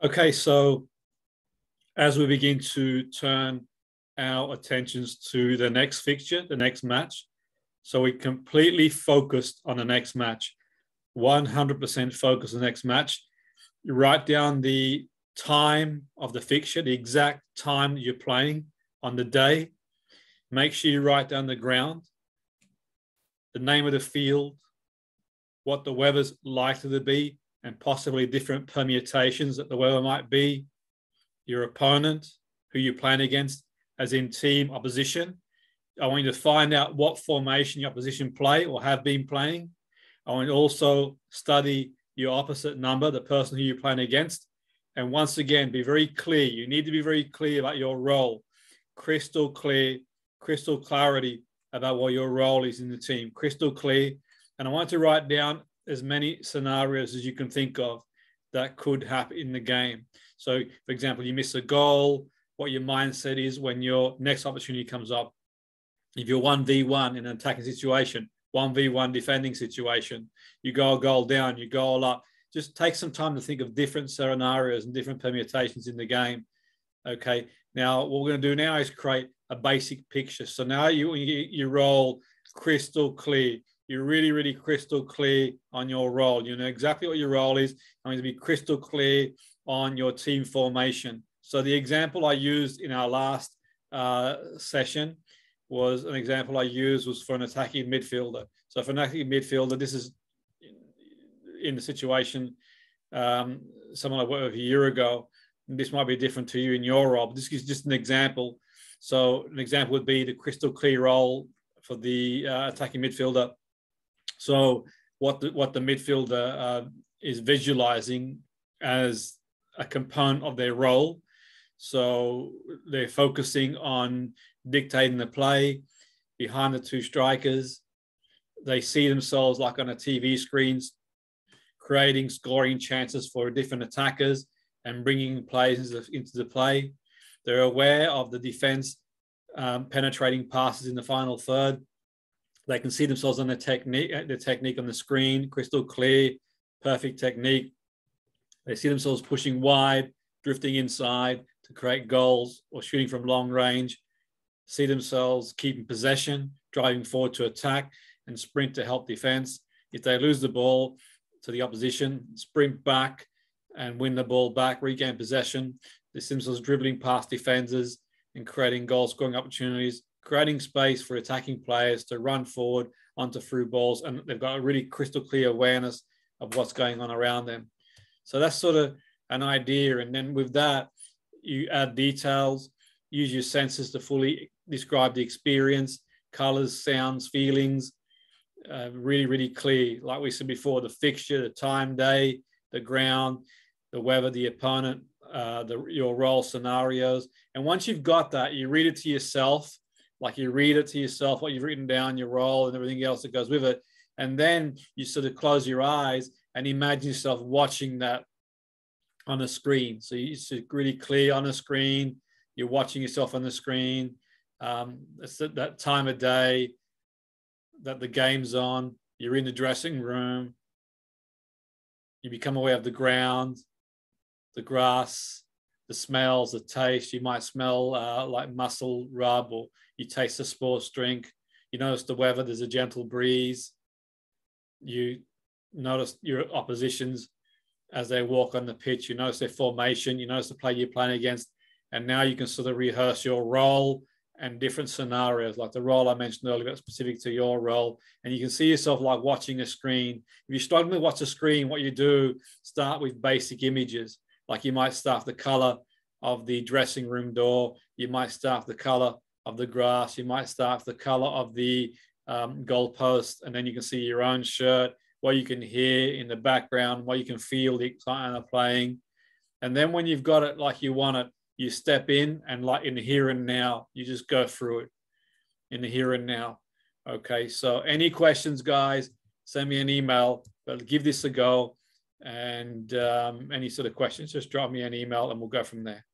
Okay, so as we begin to turn our attentions to the next fixture, the next match, so we completely focused on the next match, 100% focus on the next match. You write down the time of the fixture, the exact time that you're playing on the day. Make sure you write down the ground, the name of the field, what the weather's likely to be, and possibly different permutations that the weather might be, your opponent, who you're playing against, as in team opposition. I want you to find out what formation your opposition play or have been playing. I want you to also study your opposite number, the person who you're playing against. And once again, be very clear. You need to be very clear about your role. Crystal clear, crystal clarity about what your role is in the team. Crystal clear. And I want you to write down as many scenarios as you can think of that could happen in the game. So, for example, you miss a goal, what your mindset is when your next opportunity comes up. If you're 1v1 in an attacking situation, 1v1 defending situation, you go a goal down, you goal up. Just take some time to think of different scenarios and different permutations in the game. Okay, now what we're going to do now is create a basic picture. So now you roll crystal clear. You're really, really crystal clear on your role. You know exactly what your role is. I'm going to be crystal clear on your team formation. So the example I used in our last session was an example I used was for an attacking midfielder. So for an attacking midfielder, this is in the situation, someone I worked with a year ago. This might be different to you in your role, but this is just an example. So an example would be the crystal clear role for the attacking midfielder. So what the midfielder is visualizing as a component of their role. So they're focusing on dictating the play behind the two strikers. They see themselves like on a TV screens, creating scoring chances for different attackers and bringing players into the play. They're aware of the defense penetrating passes in the final third. They can see themselves on the technique on the screen, crystal clear, perfect technique. They see themselves pushing wide, drifting inside to create goals or shooting from long range. See themselves keeping possession, driving forward to attack and sprint to help defense. If they lose the ball to the opposition, sprint back and win the ball back, regain possession. They see themselves dribbling past defenders and creating goal scoring opportunities, creating space for attacking players to run forward onto through balls. And they've got a really crystal clear awareness of what's going on around them. So that's sort of an idea. And then with that, you add details, use your senses to fully describe the experience, colors, sounds, feelings, really, really clear. Like we said before, the fixture, the time, day, the ground, the weather, the opponent, your role scenarios. And once you've got that, you read it to yourself, like you read it to yourself, what you've written down, your role and everything else that goes with it. And then you sort of close your eyes and imagine yourself watching that on a screen. So you sit really clear on a screen. You're watching yourself on the screen. It's that time of day that the game's on. You're in the dressing room. You become aware of the ground, the grass, the smells, the taste. You might smell like muscle rub, or you taste a sports drink. You notice the weather, there's a gentle breeze. You notice your oppositions as they walk on the pitch. You notice their formation. You notice the player you're playing against. And now you can sort of rehearse your role and different scenarios, like the role I mentioned earlier, specific to your role. And you can see yourself like watching a screen. If you're struggling to watch a screen, what you do, start with basic images. Like you might start the color of the dressing room door. You might start the color of the grass. You might start the color of the goalpost. And then you can see your own shirt, what you can hear in the background, what you can feel the excitement of playing. And then when you've got it like you want it, you step in and like in the here and now, you just go through it in the here and now. Okay, so any questions, guys, send me an email, but give this a go. And any sort of questions, just drop me an email and we'll go from there.